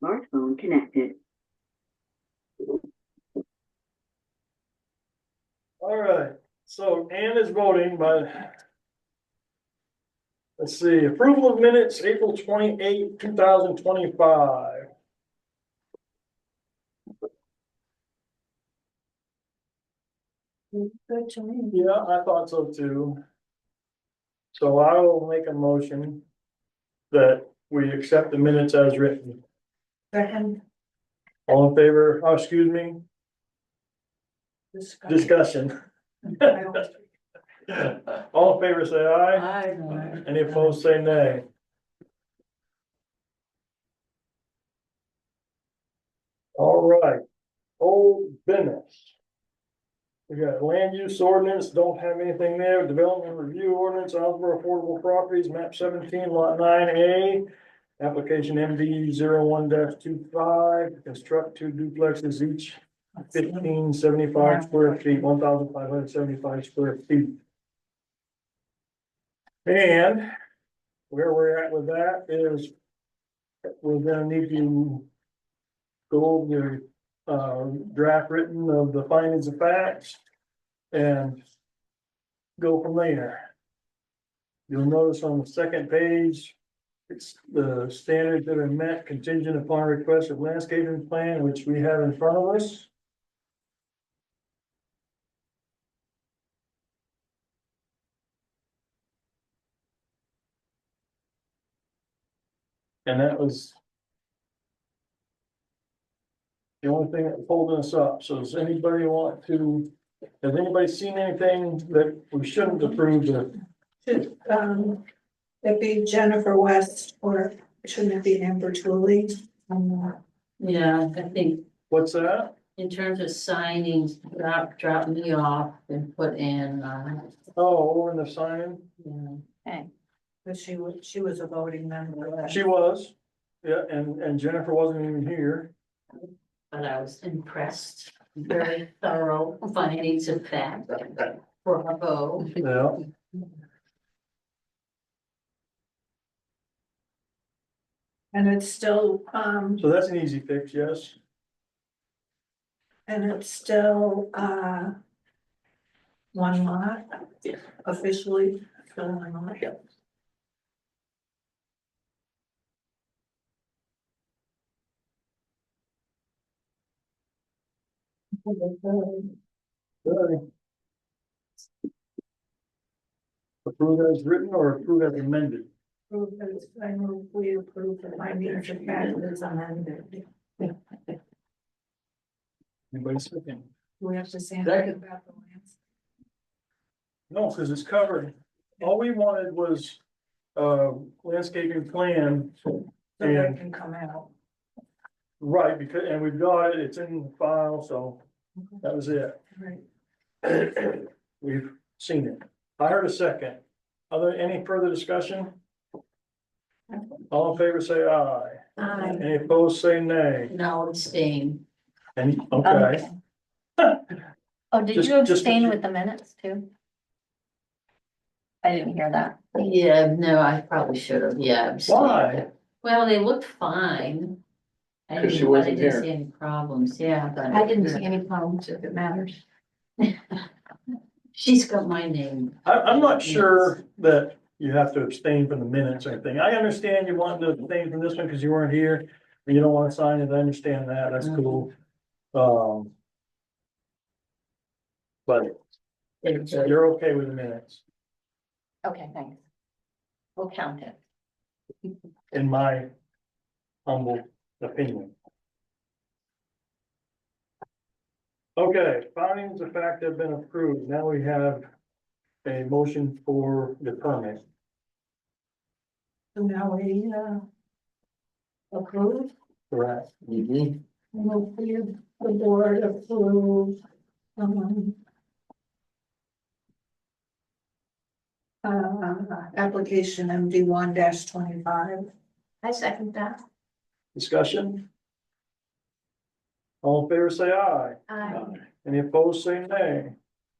Smartphone connected. All right, so Ann is voting, but let's see, approval of minutes, April 28th, 2025. Good to me. Yeah, I thought so too. So I will make a motion that we accept the minutes as written. Second. All in favor, oh, excuse me, discussion. All in favor, say aye. Any opposed, say nay. All right, old business. We got land use ordinance, don't have anything there, development review ordinance, Osborne Affordable Properties, map 17, lot 9A. Application MD 01-25, construct 2 duplexes each 1575 square feet, 1,575 square feet. And where we're at with that is we're gonna need to go over the draft written of the findings of facts and go from there. You'll notice on the second page, it's the standards that are met contingent upon request of landscaping plan, which we have in front of us. And that was the only thing that was holding us up. So has anybody has anybody seen anything that we shouldn't approve of? Should, it be Jennifer West, or shouldn't it be Amber Tooley? Yeah, I think What's that? in terms of signing, drop me off and put in, Oh, over in the sign? yeah. But she was a voting member. She was. Yeah, and Jennifer wasn't even here. But I was impressed, very thorough findings of fact. Bravo. Yeah. And it's still, So that's an easy fix, yes. and it's still, one lot. Yeah. Officially, still one lot. Yep. Good. Approve as written or approve as amended? I move we approve the findings of fact as amended. Anybody second? We have to say Second. anything about the lands. No, because it's covered. All we wanted was landscaping plan. So that And can come out. right, because, and we've got it, it's in the file, so that was it. Right. We've seen it. I heard a second. Any further discussion? All in favor, say aye. Aye. Any opposed, say nay. No abstain. And, okay, Oh, did Just- you just- abstain with the minutes too? I didn't hear that. Yeah, no, I probably should have, yeah. abstained. Why? Well, they looked fine. I 'Cause she didn't, I wasn't didn't here. see any problems, yeah, but. I didn't see any problems if it matters. She's got my name. I'm not sure that you have to abstain from the minutes or anything. I understand you want to abstain from this one because you weren't here. And you don't want to sign it. I understand that. That's cool. But you're okay with the minutes, Okay, thanks. We'll count it. in my humble opinion. Okay, findings of fact have been approved. Now we have a motion for the permit. So now we, approve, Correct. Mm-hmm. hopefully the board approve, application MD 1-25. I second that. Discussion? All in favor, say aye. Any opposed, say nay.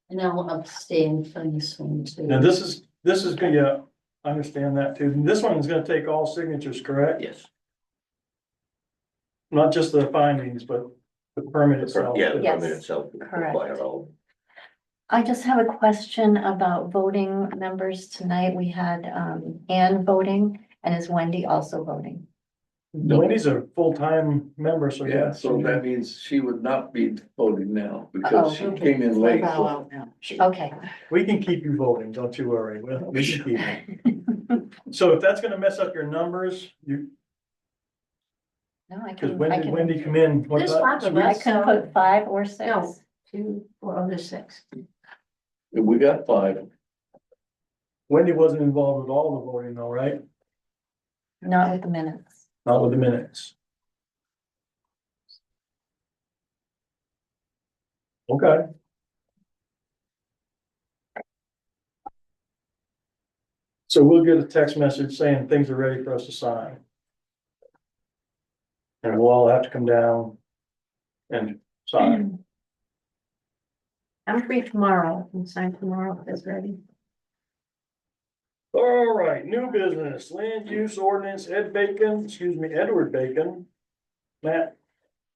And I'll abstain from this one too. Now, this is gonna, yeah, I understand that too. This one is gonna take all signatures, correct? Yes, Not just the findings, but the permit itself. yeah, the Yes, permit itself. will correct. require all. I just have a question about voting members tonight. We had Ann voting, and is Wendy also voting? Wendy's a full-time member, so Yeah, yeah. so that means she would not be voting now because she okay. came in late. Bow out now. Okay. We can keep you voting, don't you worry. We can keep you. So if that's gonna mess up your numbers, you, No, I cause can, I Wendy can, come in. what There's time? five of I us. can put 5 or 6. No. 2, 4, other 6. We got 5. Wendy wasn't involved with all the voting though, right? Not with the minutes. Not with the minutes. Okay. So we'll get a text message saying things are ready for us to sign. And we'll all have to come down and sign. I'm free tomorrow. I can sign tomorrow if it's ready. All right, new business, land use ordinance, Edward Bacon. Map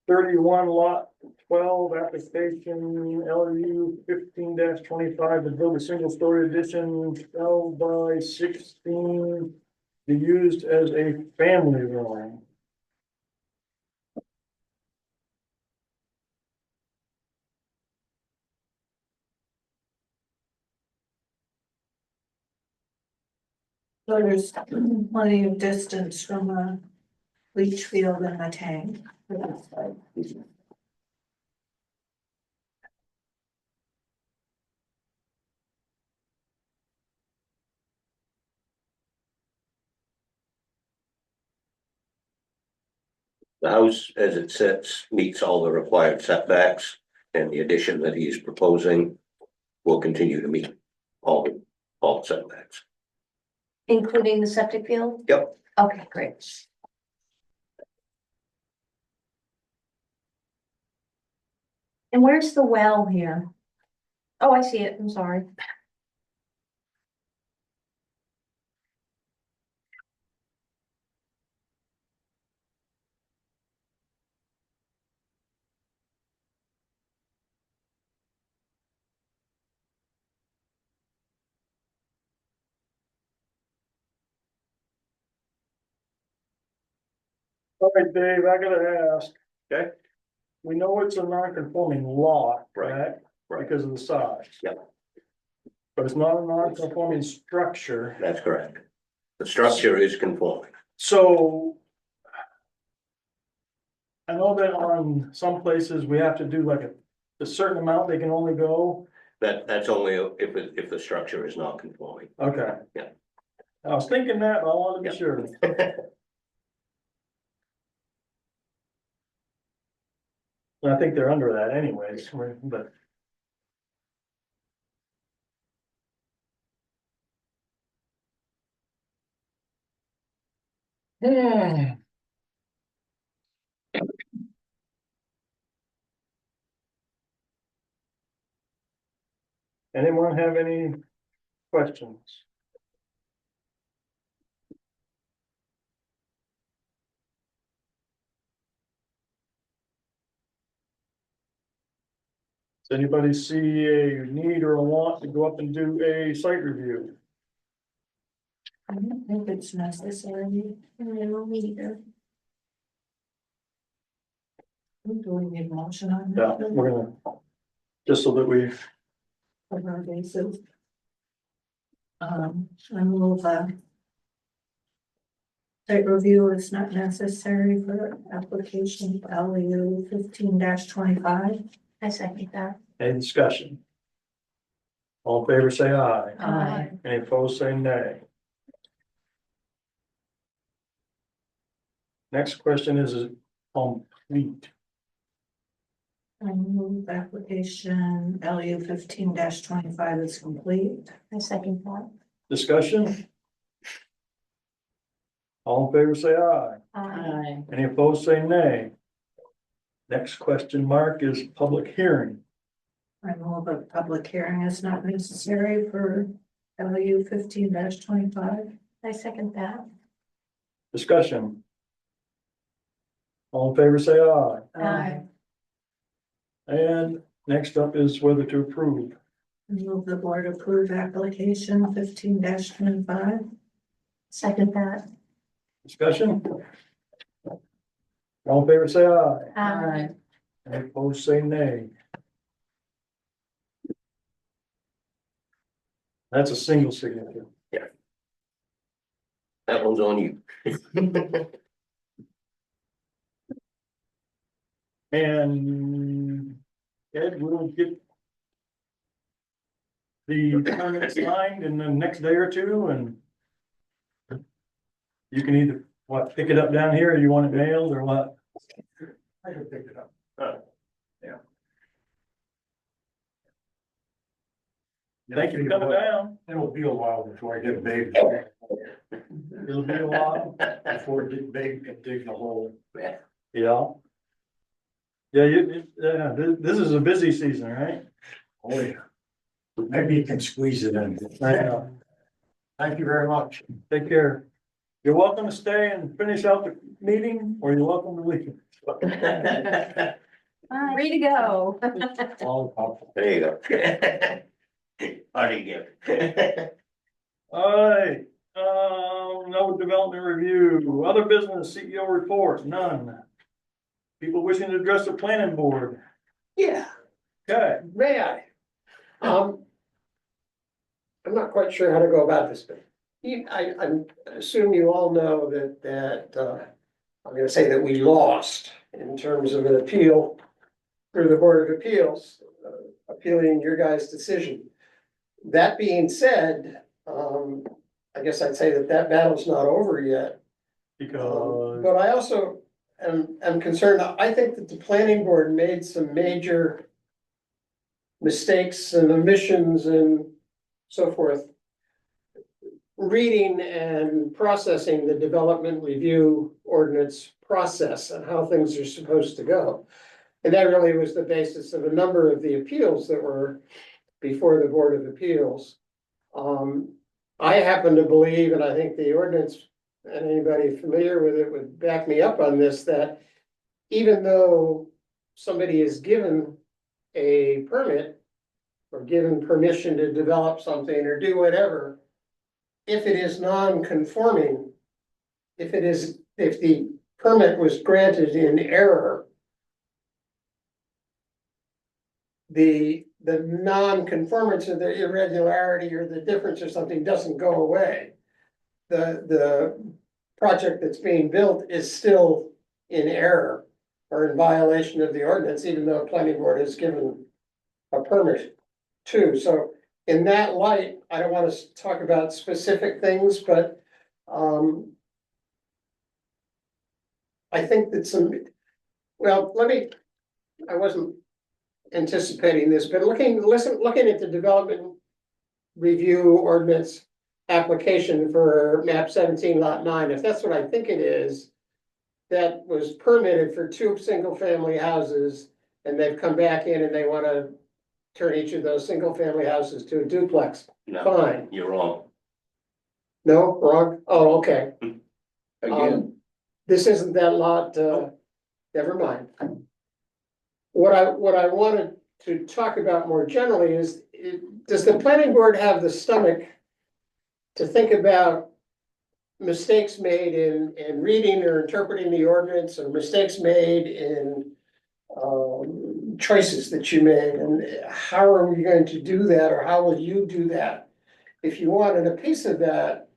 31 lot 12 application LU 15-25 to build a single story addition 12 by 16. Be used as a family room. So there's plenty of distance from a leach field and a tank for that side. The house, as it sits, meets all the required setbacks, and the addition that he's proposing will continue to meet all setbacks. Including the septic field? Yep. Okay, great. And where's the well here? Oh, I see it. I'm sorry. All right, Dave, I gotta ask. Okay. We know it's a non-conforming lot, Right, correct? right. Because of the size. Yep. But it's not a non-conforming structure, That's correct. The structure is conforming. so. I know that on some places we have to do like a certain amount they can only go, That's only if the structure is not conforming. okay. Yeah. I was thinking that, but I wanted to be Yeah. sure. And I think they're under that anyways, but. Hmm. Anyone have any questions? Does anybody see a need or a want to go up and do a site review? I don't think it's necessary. I don't either. Do we need a motion on Yeah, that? we're gonna, just so that we, On our basis. I move, site review is not necessary for application LU 15-25. I second that. any discussion? All in favor, say aye. Aye. Any opposed, say nay. Next question is complete. I move application LU 15-25 is complete. I second that. Discussion? All in favor, say aye. Aye. Any opposed, say nay. Next question mark is public hearing. I move a public hearing is not necessary for LU 15-25. I second that. Discussion. All in favor, say aye. Aye. And next up is whether to approve. I move the board approve application 15-25. Second that. Discussion. All in favor, say aye. Aye. Any opposed, say nay. That's a single signature. That one's on you. And Ed, we'll get the permit signed in the next day or two, and you can either, what, pick it up down here, or you want it mailed, or what? I can pick it up. Yeah. Thank you for coming down. It'll be a while before I get big, It'll be a while. before I get big and dig the hole. Yeah. Yeah, this is a busy season, right? Oh, yeah. Maybe you can squeeze it in. I know. Thank you very much. Take care. You're welcome to stay and finish out the meeting, or you're welcome to leave. Free to go. There you go. How do you get? Alright, no development review, other business, CEO report, none. People wishing to address the planning board, Yeah, okay, may I? I'm not quite sure how to go about this, but I assume you all know that I'm gonna say that we lost in terms of an appeal through the Board of Appeals, appealing your guys' decision. That being said, I guess I'd say that battle's not over yet. because, But I also am concerned, I think that the planning board made some major mistakes and omissions and so forth. Reading and processing the development review ordinance process and how things are supposed to go. And that really was the basis of a number of the appeals that were before the Board of Appeals. I happen to believe, and I think the ordinance, and anybody familiar with it would back me up on this, that even though somebody is given a permit or given permission to develop something or do whatever, if it is non-conforming, if the permit was granted in error, the non-conformance or the irregularity or the difference or something doesn't go away. The project that's being built is still in error or in violation of the ordinance, even though planning board has given a permit too. So in that light, I don't want to talk about specific things, but I think that I wasn't anticipating this, but looking at the development review ordinance application for map 17 lot 9, if that's what I think it is, that was permitted for 2 single-family houses, and they've come back in and they want to turn each of those single-family houses to a duplex. No, Fine. you're wrong. No, wrong? Oh, okay. Again, This isn't that lot, never mind. What I wanted to talk about more generally is, does the planning board have the stomach to think about mistakes made in reading or interpreting the ordinance, or mistakes made in choices that you made, and how are we going to do that, or how will you do that if you want? And a piece of that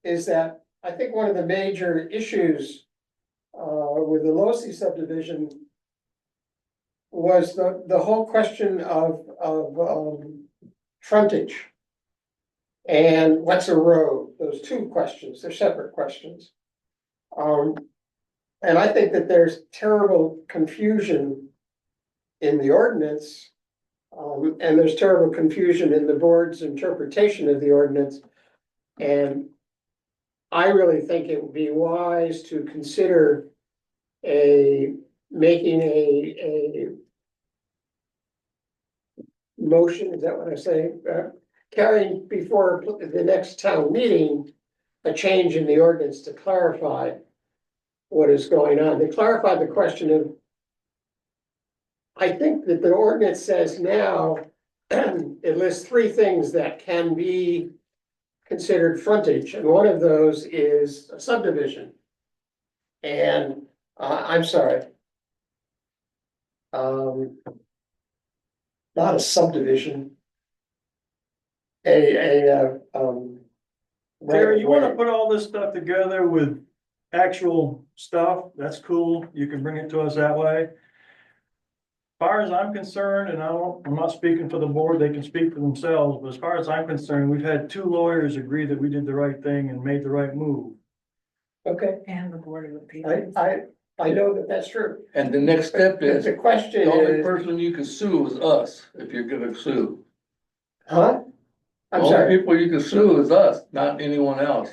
is that I think one of the major issues with the Losi subdivision was the whole question of frontage and what's a road. Those 2 questions, they're separate questions. And I think that there's terrible confusion in the ordinance, and there's terrible confusion in the board's interpretation of the ordinance. And I really think it would be wise to consider making a motion, is that what I say? Carrying before the next town meeting, a change in the ordinance to clarify what is going on, to clarify the question of, I think that the ordinance says now, it lists three things that can be considered frontage, and one of those is a subdivision. And, I'm sorry. Not a subdivision. Terry, you wanna put all this stuff together with actual stuff, that's cool, you can bring it to us that way. As far as I'm concerned, and I'm not speaking for the board, they can speak for themselves, but as far as I'm concerned, we've had two lawyers agree that we did the right thing and made the right move. Okay, And the Board of Appeals. I know that that's true. And the next step is, The question the only is, person you can sue is us, if you're gonna sue. huh? The I'm only sorry, people you can sue is us, not anyone else.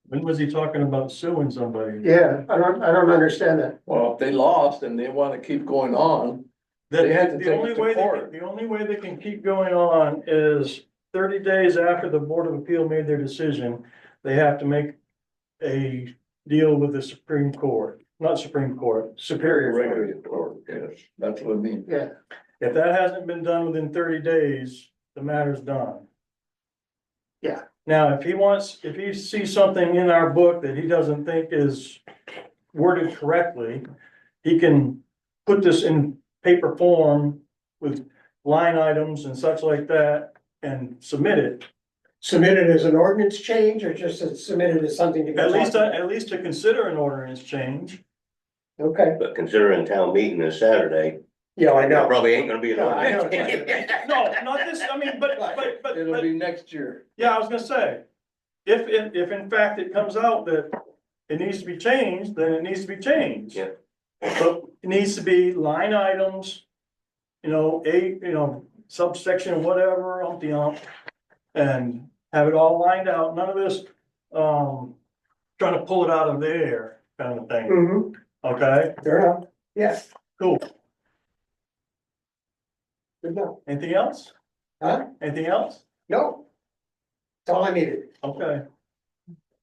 When was he talking about suing somebody? yeah, I don't understand that. Well, if they lost and they wanna keep going on, They had to The take only it to way they court. the only way they can keep going on is 30 days after the Board of Appeal made their decision, they have to make a deal with the Supreme Court, not Supreme Court, Superior Court. regular court, yes, that's what I mean. Yeah, If that hasn't been done within 30 days, the matter's done. Yeah. Now, if he sees something in our book that he doesn't think is worded correctly, he can put this in paper form with line items and such like that and submit it. submitted as an ordinance change or just submitted as something to. be At least, talked at least to consider an ordinance change. about? Okay, But considering town meeting is Saturday, yeah, I there know. probably ain't gonna be No, I know. enough. No, not this, I mean, but, It'll be next year. yeah, I was gonna say, if in fact it comes out that it needs to be changed, then it needs to be changed. Yeah. But it needs to be line items, subsection, whatever, and have it all lined out, none of this, trying to pull it out of the air kind of thing, Mm-hmm, okay? fair enough, yes, Cool. good enough, Anything else? huh? Anything else? No. That's all I needed. Okay.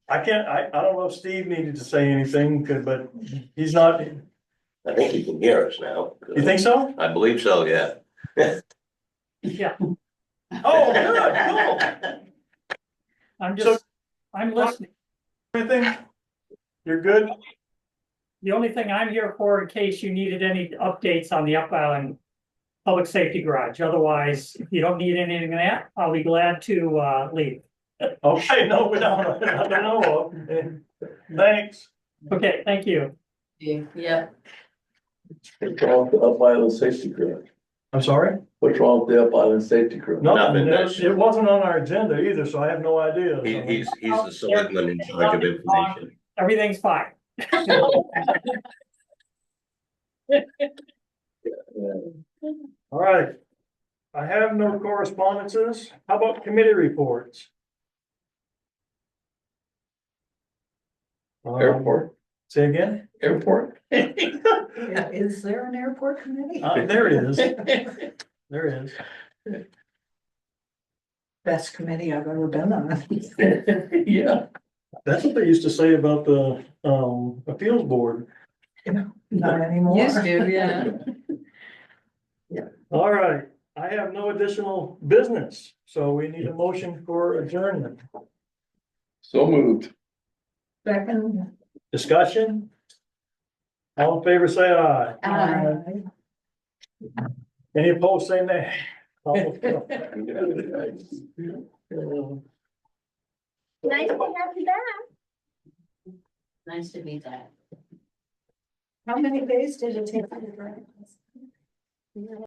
I don't know if Steve needed to say anything, but he's not, I think you can hear us now. you think so? I believe so, yeah. Yeah, Oh, good, cool. I'm listening. Anything? You're good? The only thing I'm here for, in case you needed any updates on the Up Island Public Safety Garage. Otherwise, if you don't need anything of that, I'll be glad to leave. Okay, no, we don't, I don't know. Thanks. Okay, thank you. Yep, What's wrong with the Up Island Safety Garage? I'm sorry? What's wrong with the Up Island Safety Garage? Nothing, Nothing. it wasn't on our agenda either, so I have no idea. He's the selectman in charge of information. Everything's fine. All right. I have no correspondences. How about committee reports? Airport, Say again? airport. Yeah, is there an airport committee? There it is. There it is. Best committee I've ever been on. Yeah, That's what they used to say about the appeals board. Not anymore. used to, yeah. All right, I have no additional business, so we need a motion for adjournment. so moved. Second. Discussion? All in favor, say aye. Any opposed, say nay. Nice to have you back. Nice to be back. How many days did it take you to drive?